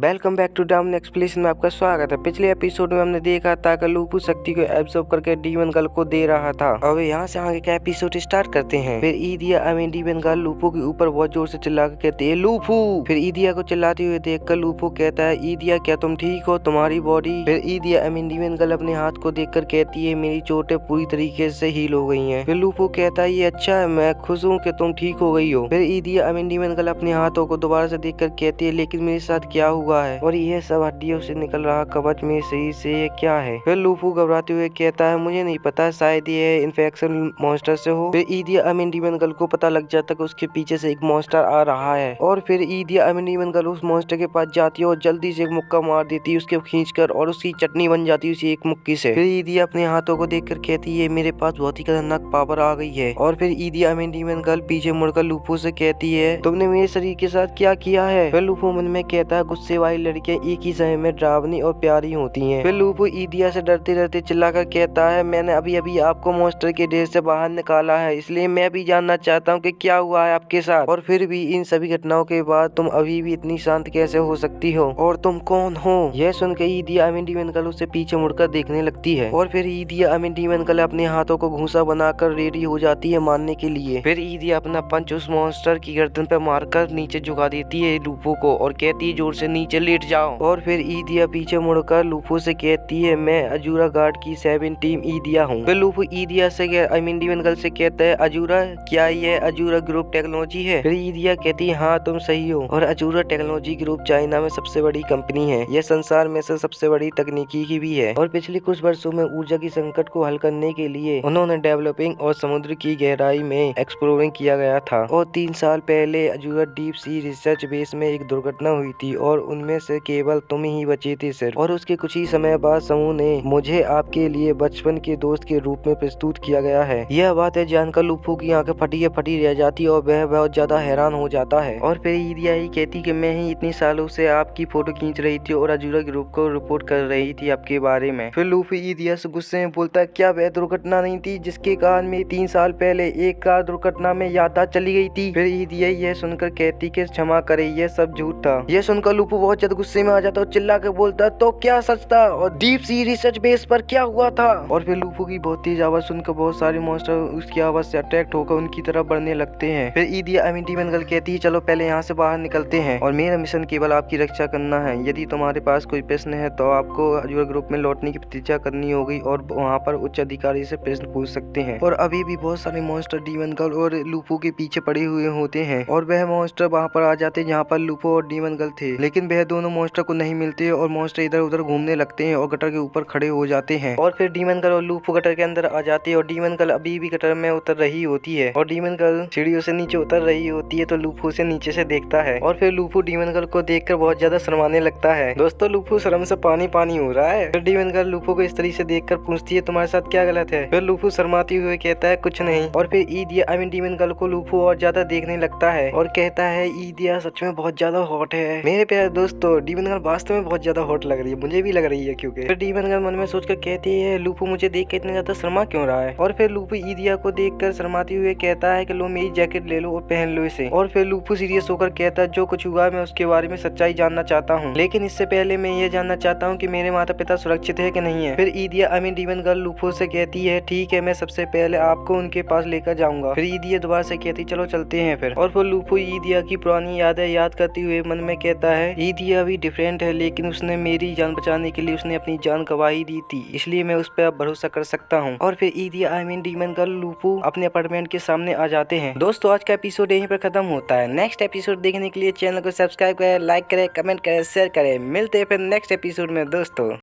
Welcome back to down explanation में आपका स्वागत है। पिछले एपिसोड में हमने देखा था कि लूफू शक्ति को एब्जॉर्ब करके डीमन गर्ल को दे रहा था। अब यहाँ से आगे का एपिसोड स्टार्ट करते हैं। फिर ईदिया डीमन गर्ल लूफू के ऊपर बहुत जोर से चिल्ला कर कहती है लूफू। फिर ईदिया को चिल्लाते हुए देखकर लूफू कहता है ईदिया क्या तुम ठीक हो, तुम्हारी बॉडी। फिर ईदिया डीमन गर्ल अपने हाथ को देखकर कहती है मेरी चोटें पूरी तरीके से हील हो गई है। फिर लूफू कहता है ये अच्छा है, मैं खुश हूँ कि तुम ठीक हो गई हो। फिर ईदिया डीमन गर्ल अपने हाथों को दोबारा से देखकर कहती है लेकिन मेरे साथ क्या हुआ है और ये सब हड्डियों से निकल रहा कवच में सही से ये क्या है। फिर लूफू घबराते हुए कहता है मुझे नहीं पता, शायद ये इन्फेक्शन मॉन्स्टर से हो। फिर ईदिया डीमन गर्ल को पता लग जाता है कि उसके पीछे से एक मॉन्स्टर आ रहा है और फिर ईदिया डीमन गर्ल उस मॉन्स्टर के पास जाती है और जल्दी से एक मुक्का मार देती है उसके खींचकर और उसकी चटनी बन जाती है उसी एक मुक्की से। फिर ईदिया अपने हाथों को देखकर कहती है मेरे पास बहुत ही खतरनाक पावर आ गई है। और फिर ईदिया डीमन गर्ल पीछे मुड़कर लूफू से कहती है तुमने मेरे शरीर के साथ क्या किया है। फिर लूफू मन में कहता है गुस्से वाली लड़कियां एक ही समय में डरावनी और प्यारी होती हैं। फिर लूफू ईदिया से डरते डरते चिल्लाकर कहता है मैंने अभी अभी आपको मॉन्स्टर के ढेर से बाहर निकाला है, इसलिए मैं भी जानना चाहता हूँ कि क्या हुआ है आपके साथ और फिर भी इन सभी घटनाओं के बाद तुम अभी भी इतनी शांत कैसे हो सकती हो और तुम कौन हो। यह सुनकर ईदिया डीमन गर्ल उसे पीछे मुड़कर देखने लगती है और फिर ईदिया डीमन गर्ल अपने हाथों को घूंसा बनाकर रेडी हो जाती है मारने के लिए। फिर ईदिया अपना पंच उस मॉन्स्टर की गर्दन पर मारकर नीचे झुका देती है लूफू को और कहती है जोर से नीचे लेट जाओ। और फिर ईदिया पीछे मुड़कर लूफू से कहती है मैं अजूरा गार्ड की 7 टीम ईदिया हूँ। फिर लूफू ईदिया से डीमन गर्ल से कहता है अजूरा क्या ये अजूरा ग्रुप टेक्नोलॉजी है। फिर ईदिया कहती है हाँ तुम सही हो और अजूरा टेक्नोलॉजी ग्रुप चाइना में सबसे बड़ी कंपनी है, यह संसार में से सबसे बड़ी तकनीकी की भी है और पिछले कुछ वर्षों में ऊर्जा की संकट को हल करने के लिए उन्होंने डेवलपिंग और समुद्र की गहराई में एक्सप्लोरिंग किया गया था। और 3 साल पहले अजूरा डीप सी रिसर्च बेस में एक दुर्घटना हुई थी और उनमें से केवल तुम ही बचे थे सिर्फ। और उसके कुछ ही समय बाद समूह ने मुझे आपके लिए बचपन के दोस्त के रूप में प्रस्तुत किया गया है। यह बात है जानकर लूफू की आंखें फटी रह जाती और वह बहुत ज्यादा हैरान हो जाता है। और फिर ईदिया ही कहती कि मैं ही इतनी सालों से आपकी फोटो खींच रही थी और अजूरा ग्रुप को रिपोर्ट कर रही थी आपके बारे में। फिर लूफू ईदिया से गुस्से में बोलता है क्या वह दुर्घटना नहीं थी जिसके कारण में 3 साल पहले एक कार दुर्घटना में याददाश्त चली गई थी। फिर ईदिया यह सुनकर कहती कि क्षमा करे यह सब झूठ था। यह सुनकर लूफू बहुत ज्यादा गुस्से में आ जाता और चिल्ला के बोलता तो क्या सच था और डीप सी रिसर्च बेस पर क्या हुआ था। और फिर लूफू की बहुत तेज आवाज सुनकर बहुत सारे मॉन्स्टर उसकी आवाज से अट्रैक्ट होकर उनकी तरफ बढ़ने लगते हैं। फिर ईदिया डीमन गर्ल कहती है चलो पहले यहाँ से बाहर निकलते हैं और मेरा मिशन केवल आपकी रक्षा करना है। यदि तुम्हारे पास कोई प्रश्न है तो आपको अजूरा ग्रुप में लौटने की प्रतीक्षा करनी होगी और वहाँ पर उच्च अधिकारी से प्रश्न पूछ सकते हैं। और अभी भी बहुत सारे मॉन्स्टर डीमन गर्ल और लूफू के पीछे पड़े हुए होते हैं और वह मॉन्स्टर वहाँ पर आ जाते हैं जहाँ पर लूफू और डीमन गर्ल थे, लेकिन वह दोनों मॉन्स्टर को नहीं मिलते और मॉन्स्टर इधर उधर घूमने लगते हैं और गटर के ऊपर खड़े हो जाते हैं। और फिर डीमन गर्ल और लूफू गटर के अंदर आ जाते हैं और डीमन गर्ल अभी भी गटर में उतर रही होती है और डीमन गर्ल सीढ़ियों से नीचे उतर रही होती है तो लूफू उसे नीचे से देखता है और फिर लूफू डीमन गर्ल को देखकर बहुत ज्यादा शर्माने लगता है। दोस्तों लूफू शर्म से पानी पानी हो रहा है। फिर डीमन गर्ल लूफू को इस तरीके से देखकर पूछती है तुम्हारे साथ क्या गलत है। फिर लूफू शर्माते हुए कहता है कुछ नहीं। और फिर ईदिया डीमन गर्ल को लूफू और ज्यादा देखने लगता है और कहता है ईदिया सच में बहुत ज्यादा हॉट है। मेरे प्यारे दोस्तों डीमन गर्ल वास्तव में बहुत ज्यादा हॉट लग रही है, मुझे भी लग रही है क्योंकि फिर डीमन गर्ल मन में सोचकर कहती है लूफू मुझे देख के इतना ज्यादा शर्मा क्यों रहा है। और फिर लूफू ईदिया को देखकर शर्माते हुए कहता है कि लो मेरी जैकेट ले लो और पहन लो इसे। और फिर लूफू सीरियस होकर कहता है जो कुछ हुआ मैं उसके बारे में सच्चाई जानना चाहता हूँ, लेकिन इससे पहले मैं ये जानना चाहता हूँ कि मेरे माता पिता सुरक्षित है कि नहीं है। फिर ईदिया डीमन गर्ल लूफू से कहती है ठीक है मैं सबसे पहले आपको उनके पास लेकर जाऊंगा। फिर ईदिया दोबारा से कहती चलो चलते हैं फिर। और फिर लूफू ईदिया की पुरानी यादें याद करते हुए मन में कहता है ईदिया भी डिफरेंट है, लेकिन उसने मेरी जान बचाने के लिए उसने अपनी जान गवाही दी थी, इसलिए मैं उस पर अब भरोसा कर सकता हूँ। और फिर ईदिया डीमन गर्ल लूफू अपने अपार्टमेंट के सामने आ जाते हैं। दोस्तों आज का एपिसोड यहीं पर खत्म होता है। नेक्स्ट एपिसोड देखने के लिए चैनल को सब्सक्राइब करें, लाइक करें, कमेंट करें, शेयर करें। मिलते हैं फिर नेक्स्ट एपिसोड में दोस्तों।